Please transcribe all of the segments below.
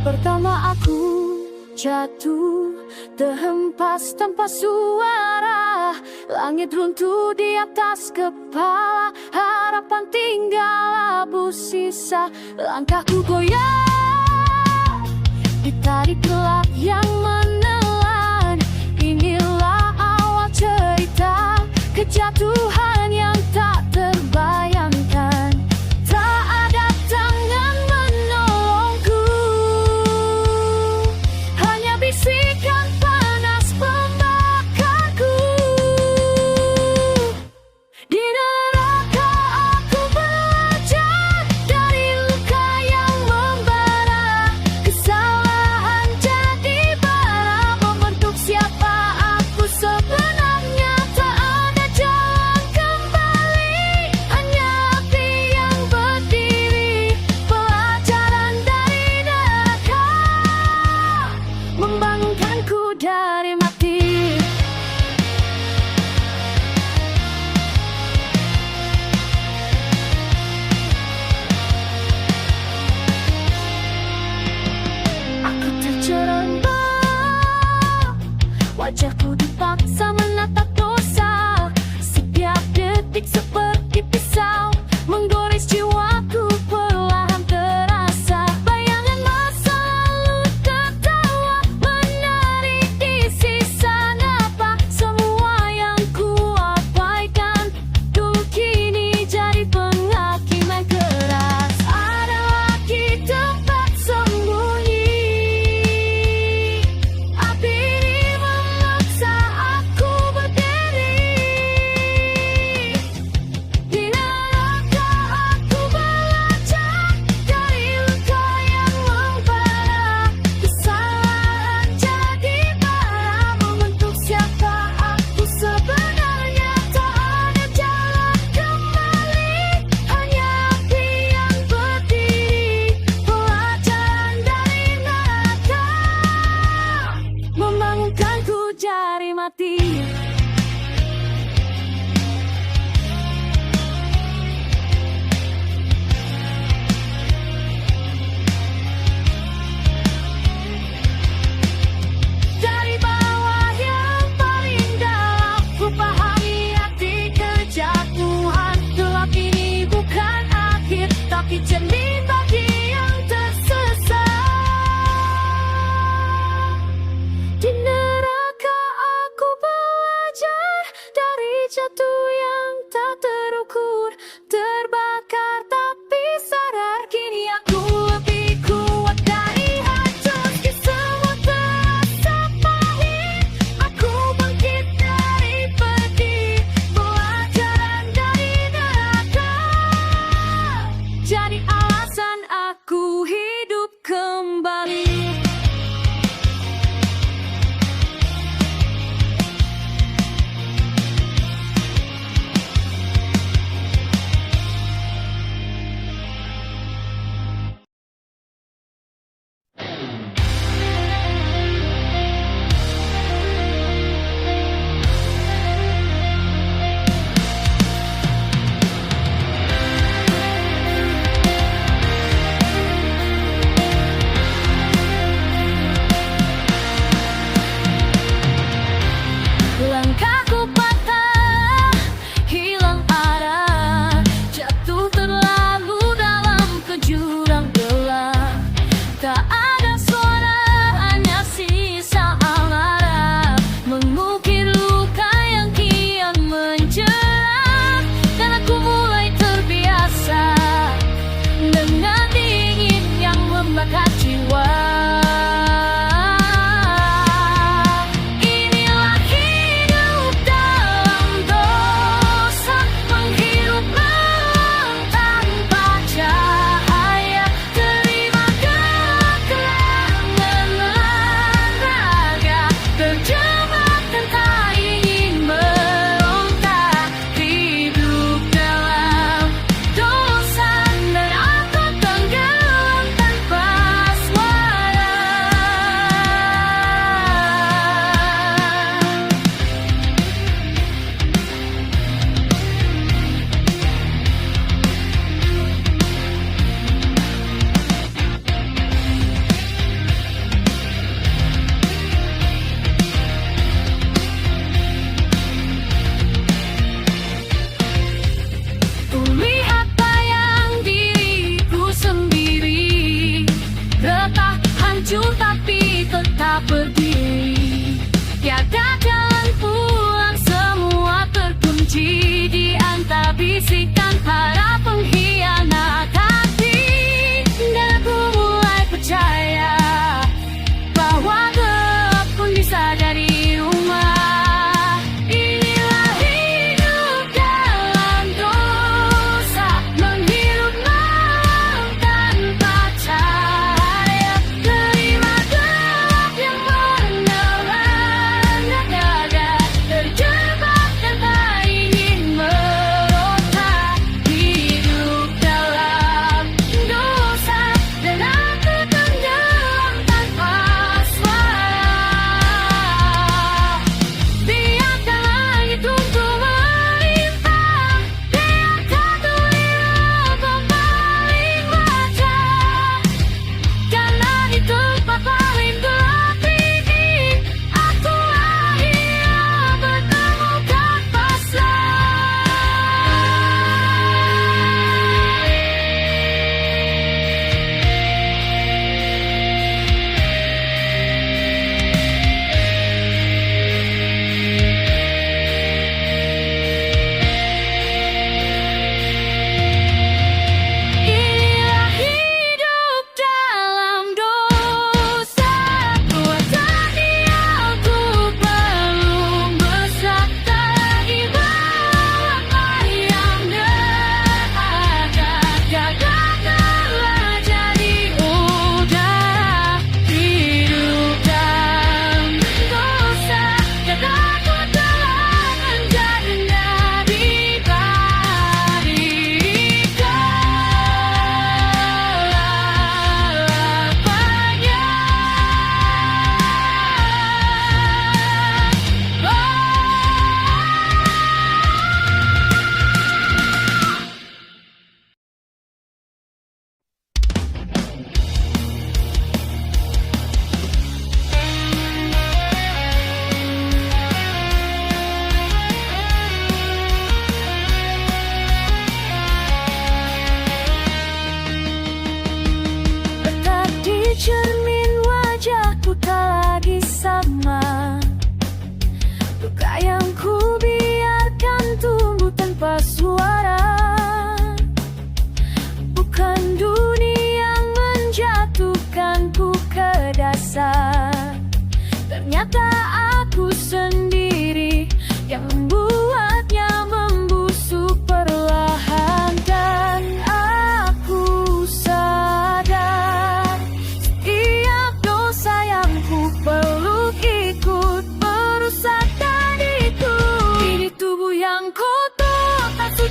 Pertama aku jatuh, terhempas tanpa suara. Langit runtuh di atas kepala, harapan tinggal abu sisa. Langkahku goyah, ditarik gelap yang menelan. Inilah awal cerita kejatuhan yang tak terbayangkan. Tak ada tangan menolongku, hanya bisikan panas pembakarku. Di neraka aku belajar dari luka yang membara. Kesalahan jadi bara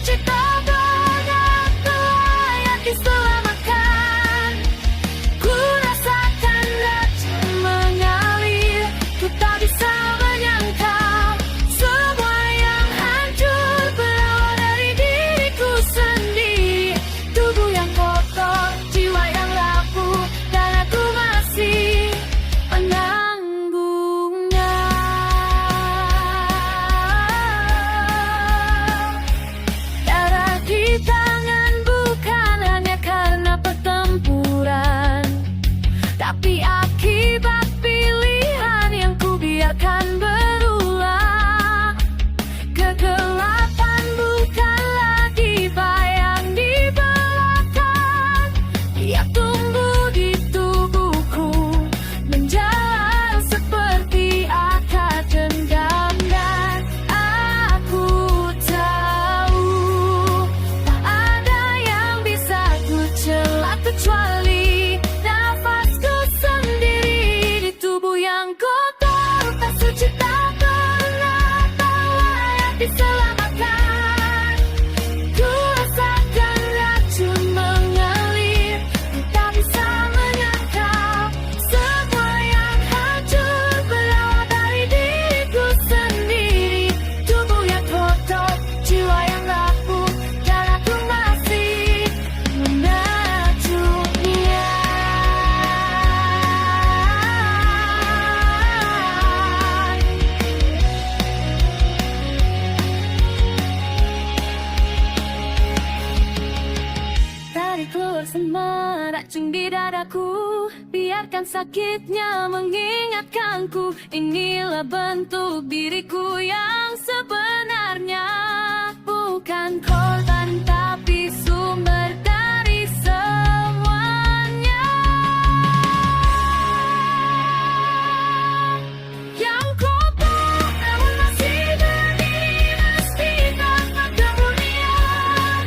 cipta berat layak diselamatkan. Ku rasakan racun mengalir, ku tak bisa menyangkal. Semua yang hancur berawal dari diriku sendiri. Tubuh yang kotor, jiwa yang rapuh, dan aku masih menanggungnya. Darah di tangan bukan hanya karena pertempuran, tapi akibat pilihan yang ku biarkan berulang. Kegelapan bukan lagi bayang di belakang, ia tumbuh di tubuhku, menjalar seperti akar dendam. Dan aku tahu tak ada yang bisa ku cela kecuali nafasku sendiri. Di tubuh yang kotor tak suci, tak pernah layak diselamatkan. Ku rasakan racun mengalir, ku tak bisa menyangkal. Semua yang hancur berawal dari diriku sendiri. Tubuh yang kotor, jiwa yang rapuh, dan aku masih menatupnya. Tarik keluar semua racun di dadaku, biarkan sakitnya mengingatkanku. Inilah bentuk diriku yang sebenarnya, bukan korban tapi sumber dari semuanya. Yang kotor namun masih berdiri meski tanpa kemuliaan.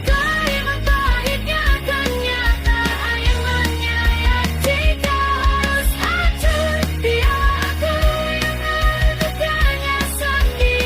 Kalimat pahitnya kenyataan yang menyayat. Jika harus hancur, biar aku yang menentukannya sendiri.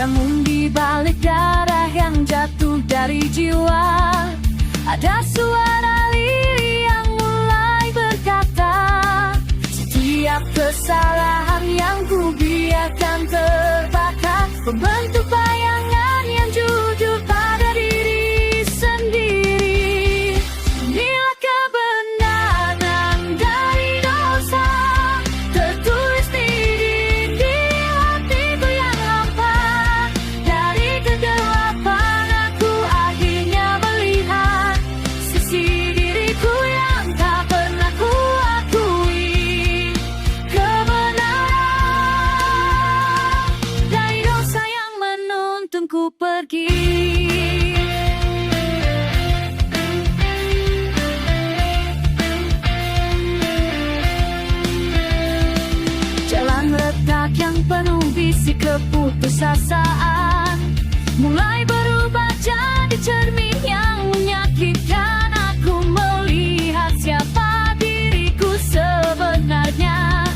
Namun di balik darah yang jatuh dari jiwa, ada suara lirih yang mulai berkata, setiap kesalahan yang ku biarkan terbakar membentuk bayangan yang jujur pada diri sendiri. Inilah kebenaran dari dosa, tertulis di dinding hatiku yang hampa. Dari kegelapan aku akhirnya melihat sisi diriku yang tak pernah ku akui. Kebenaran dari dosa yang menuntunku pergi. Jalan retak yang penuh bisik keputusasaan mulai berubah jadi cermin yang menyakitkan. Aku melihat siapa diriku sebenarnya,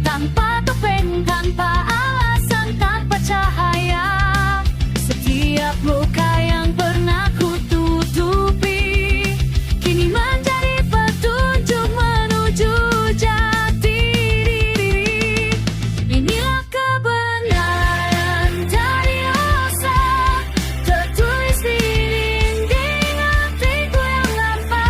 tanpa topeng, tanpa alasan, tanpa cahaya. Setiap luka yang pernah ku tutupi kini menjadi petunjuk menuju jati diri. Inilah kebenaran dari dosa, tertulis di dinding hatiku yang hampa.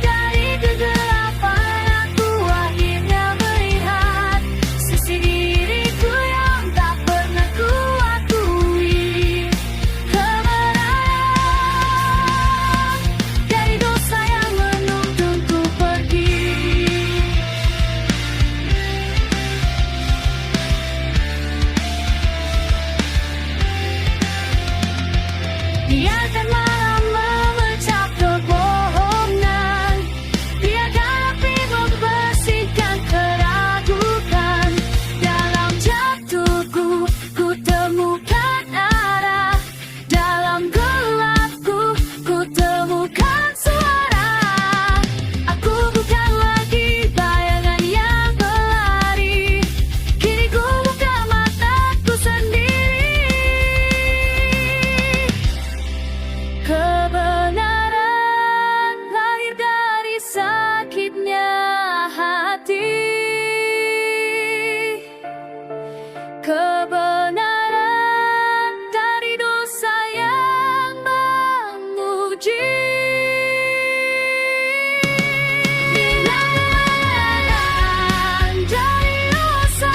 Dari kegelapan aku akhirnya melihat sisi diriku yang tak pernah ku akui. Kebenaran dari dosa yang menuntunku pergi. Biarkan malam memecah kebohongan, biarkan api membersihkan keraguan. Dalam jatuhku ku temukan arah, dalam gelapku ku temukan suara. Aku bukan lagi bayangan yang berlari, kini ku buka mataku sendiri. Kebenaran lahir dari sakitnya hati. Kebenaran dari dosa yang memuji. Kebenaran dari dosa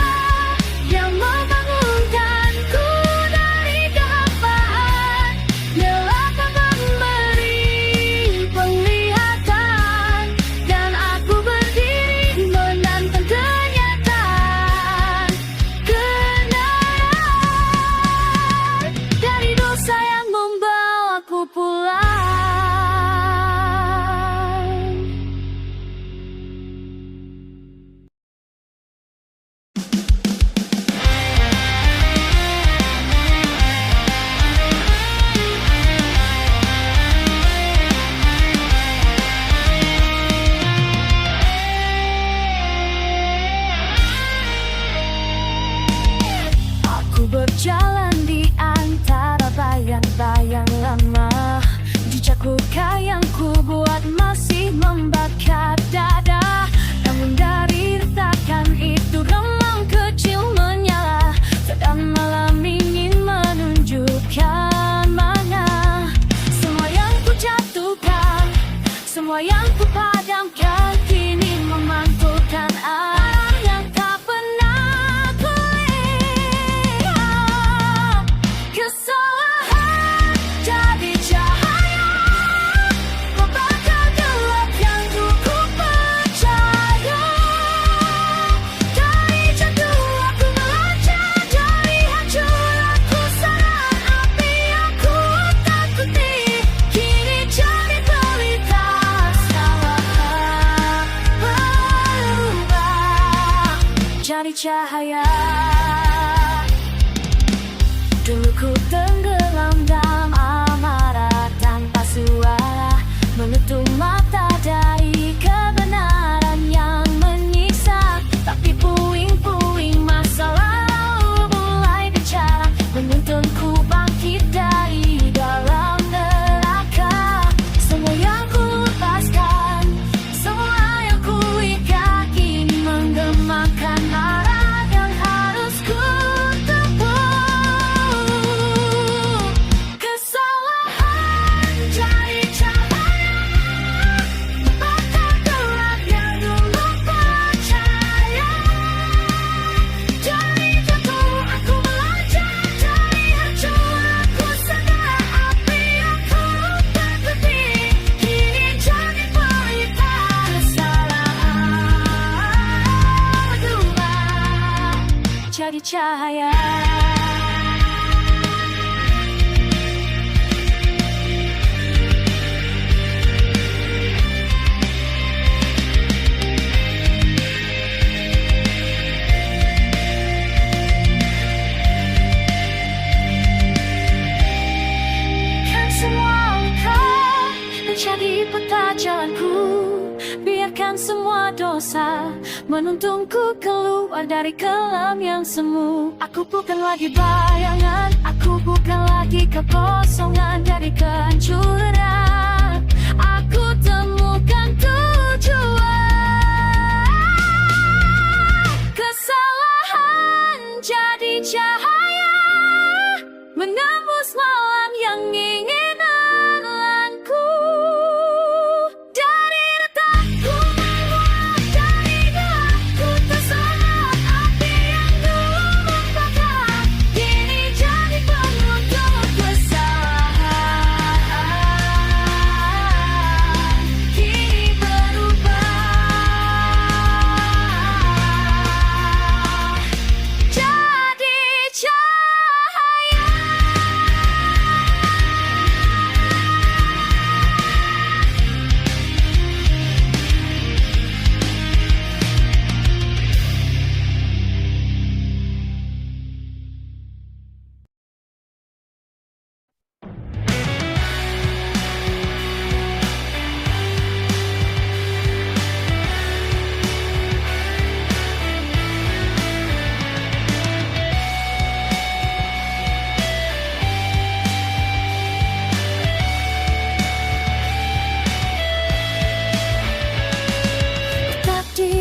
yang membangunkanku dari kehampaan. Dialah memberi penglihatan, dan aku berdiri menantang kenyataan. Kebenaran dari dosa yang membawaku pulang. Aku berjalan di antara bayang-bayang lama. Jejakku yang ku buat masih membakar dada. Namun dari retakan itu remang kecil menyala, sedang malam ingin menunjukkan mana semua yang ku jatuhkan, semua yang ku padamkan kini memantulkan arah yang tak pernah ku lihat. Kesalahan jadi cahaya, membakar gelap yang dulu ku percaya. Dari jatuh aku melacak, dari hancur aku sadar api yang ku takuti kini jadi pelita. Salah berubah jadi cahaya. Dulu ku tenggelam dalam amarah tanpa suara, menutup mata dari kebenaran yang menyiksa. Tapi puing-puing masa lalu mulai bicara, menuntun jadi cahaya. Jadi peta jalanku, biarkan semua dosa menuntunku keluar dari kelam yang semu. Aku bukan lagi bayangan, aku bukan lagi kekosongan dari kehancuran. Aku temukan tujuan. Kesalahan jadi cahaya, menembus malam yang ingin.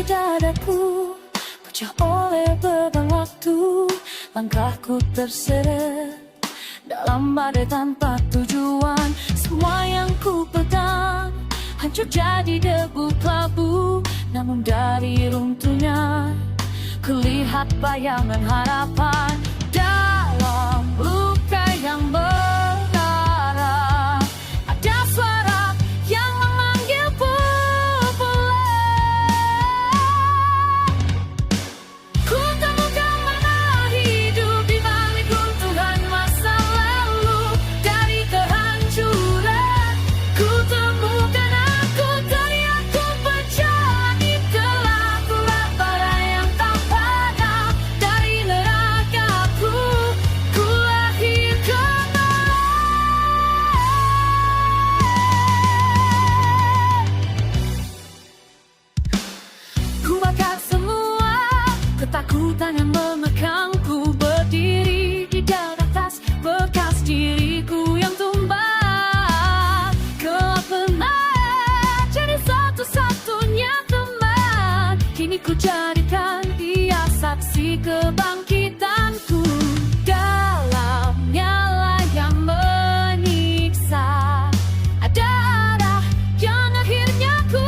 Dadaku pecah oleh beban waktu, langkahku terseret dalam badai tanpa tujuan. Semua yang ku pegang hancur jadi debu kelabu, namun dari runtuhnya kulihat bayangan harapan. Dalam luka yang berdarah ada suara yang memanggil ketakutan yang memekangku, berdiri di dalam atas bekas diriku yang tumbang. Kau pernah jadi satu-satunya teman, kini ku jadikan dia saksi kebangkitanku. Dalam nyala yang menyiksa ada arah yang akhirnya ku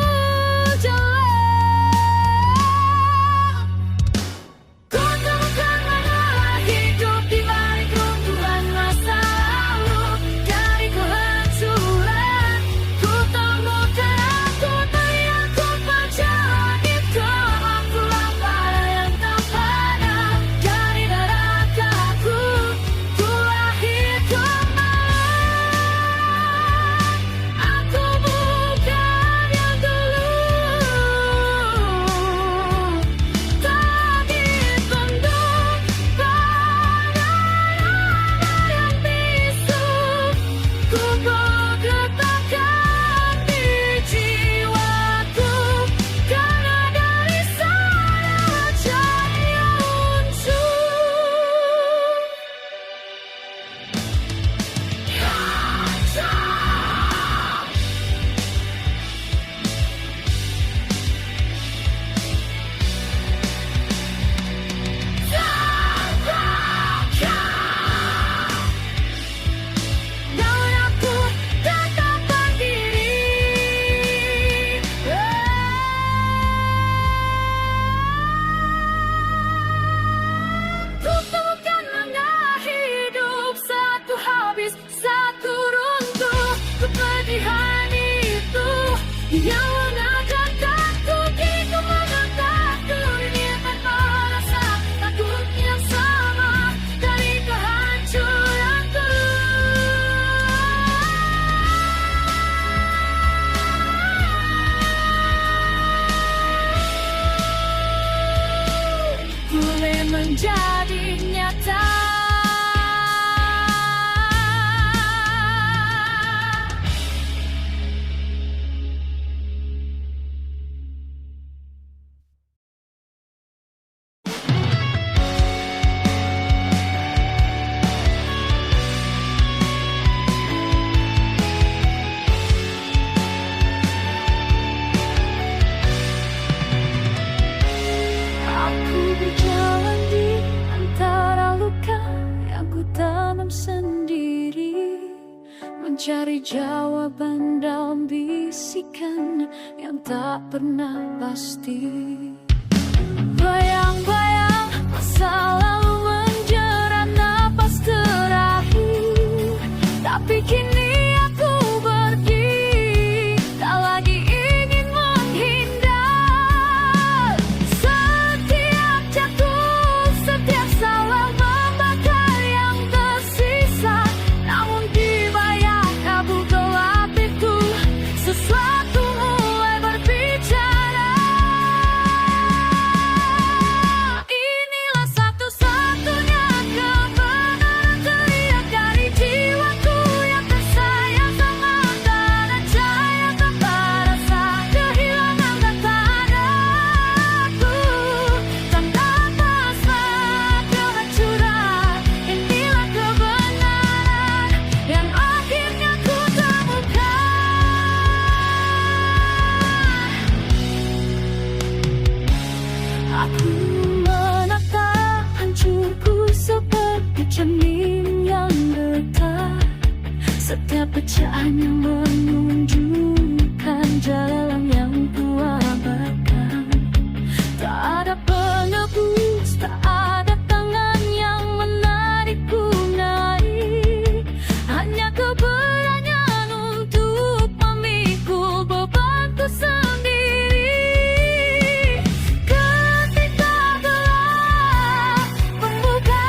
menjadi nyata. Aku berjalan di antara luka yang ku tanam sendiri, mencari jawaban dalam bisikan yang tak pernah pasti. Bayang-bayang masa lalu menjerat napas terakhir, tapi kini aku pergi, tak lagi ingin menghindar. Setiap jatuh, setiap salah membakar yang tersisa, namun di bayang kabut gelap itu sesuatu mulai berbicara. Inilah satu-satunya kebenaran teriak dari jiwaku yang tersayang, sangat tak ada cahaya tanpa rasa kehilangan kata aku, tanpa pasrah kehancuran. Inilah kebenaran yang akhirnya ku temukan. Aku menatap hancurku seperti cermin yang retak. Setiap pecahan yang menunjukkan jalan yang kuabaikan. Tak ada penebus, tak ada tangan yang menarikku naik. Hanya keberanian untuk memikul bebanku sendiri. Ketika gelap membuka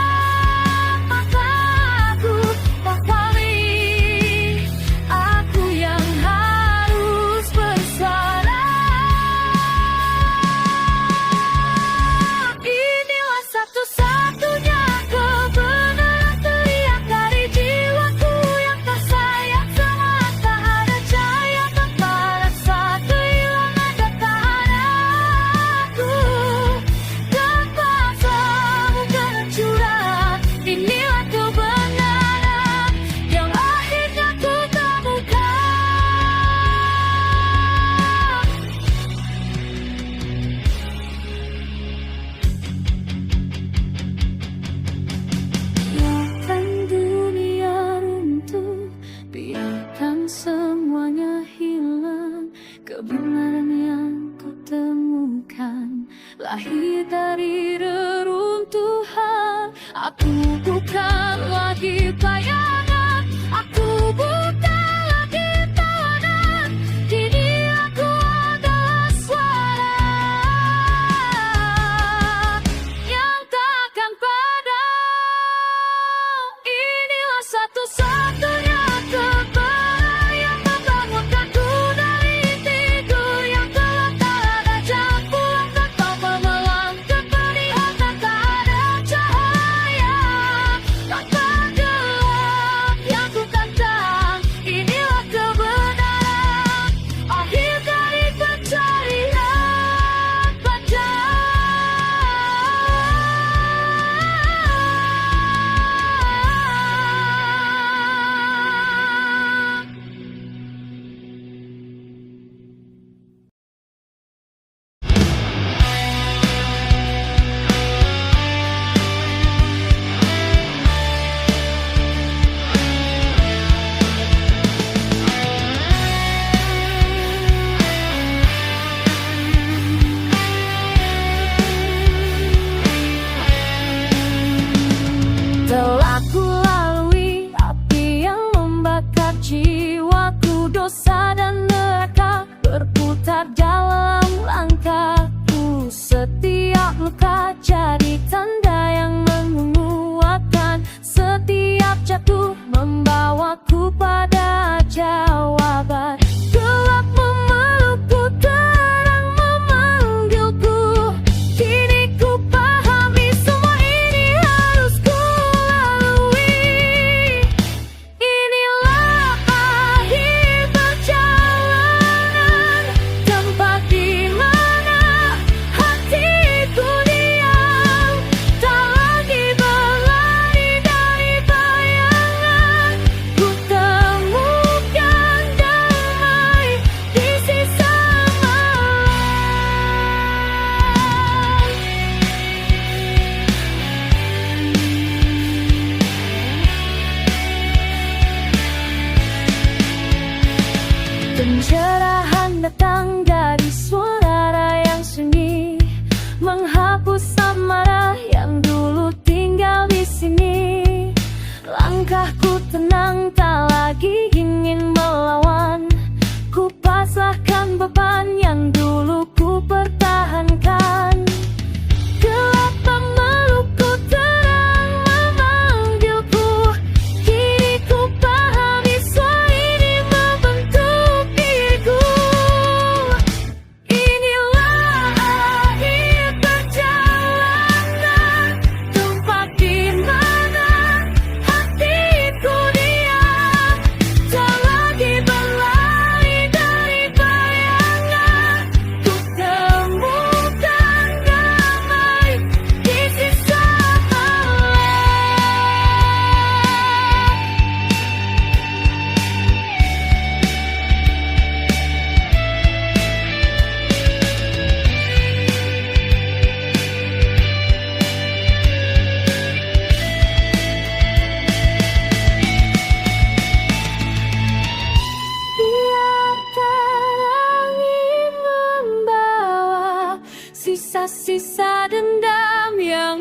mataku, tak paling aku yang harus bersuara. Inilah satu-satunya kebenaran teriak dari jiwaku yang tak sayang, sangat tak ada cahaya tanpa rasa kehilangan katahan aku, tanpa sabu kehancuran. Inilah kebenaran yang akhirnya ku temukan. Biarkan dunia runtuh, biarkan semuanya hilang. Kebenaran yang ku temukan lahir dari reruntuhan. Aku bukan lagi bayangan, aku bukan lagi tawanan. Kini aku adalah suara yang takkan padam. Inilah satu-satunya kebenaran yang membangunkanku dari tidur yang gelap. Tak ada jalan pulang tanpa menelan kepedihan, tak ada cahaya tanpa Kemarahan datang dari suara yang sunyi, menghapus amarah yang dulu tinggal di sini. Langkahku tenang, tak lagi ingin melawan. Ku pasrahkan beban yang dulu ku pertahankan. Gelap memelukku, terang memanggilku. Kini ku pahami suara ini membentuk diriku. Inilah akhir perjalanan, tempat di mana hatiku diam. Tak lagi berlari dari bayangan, ku temukan damai di sisa alam. Biarkan angin membawa sisa-sisa dendam yang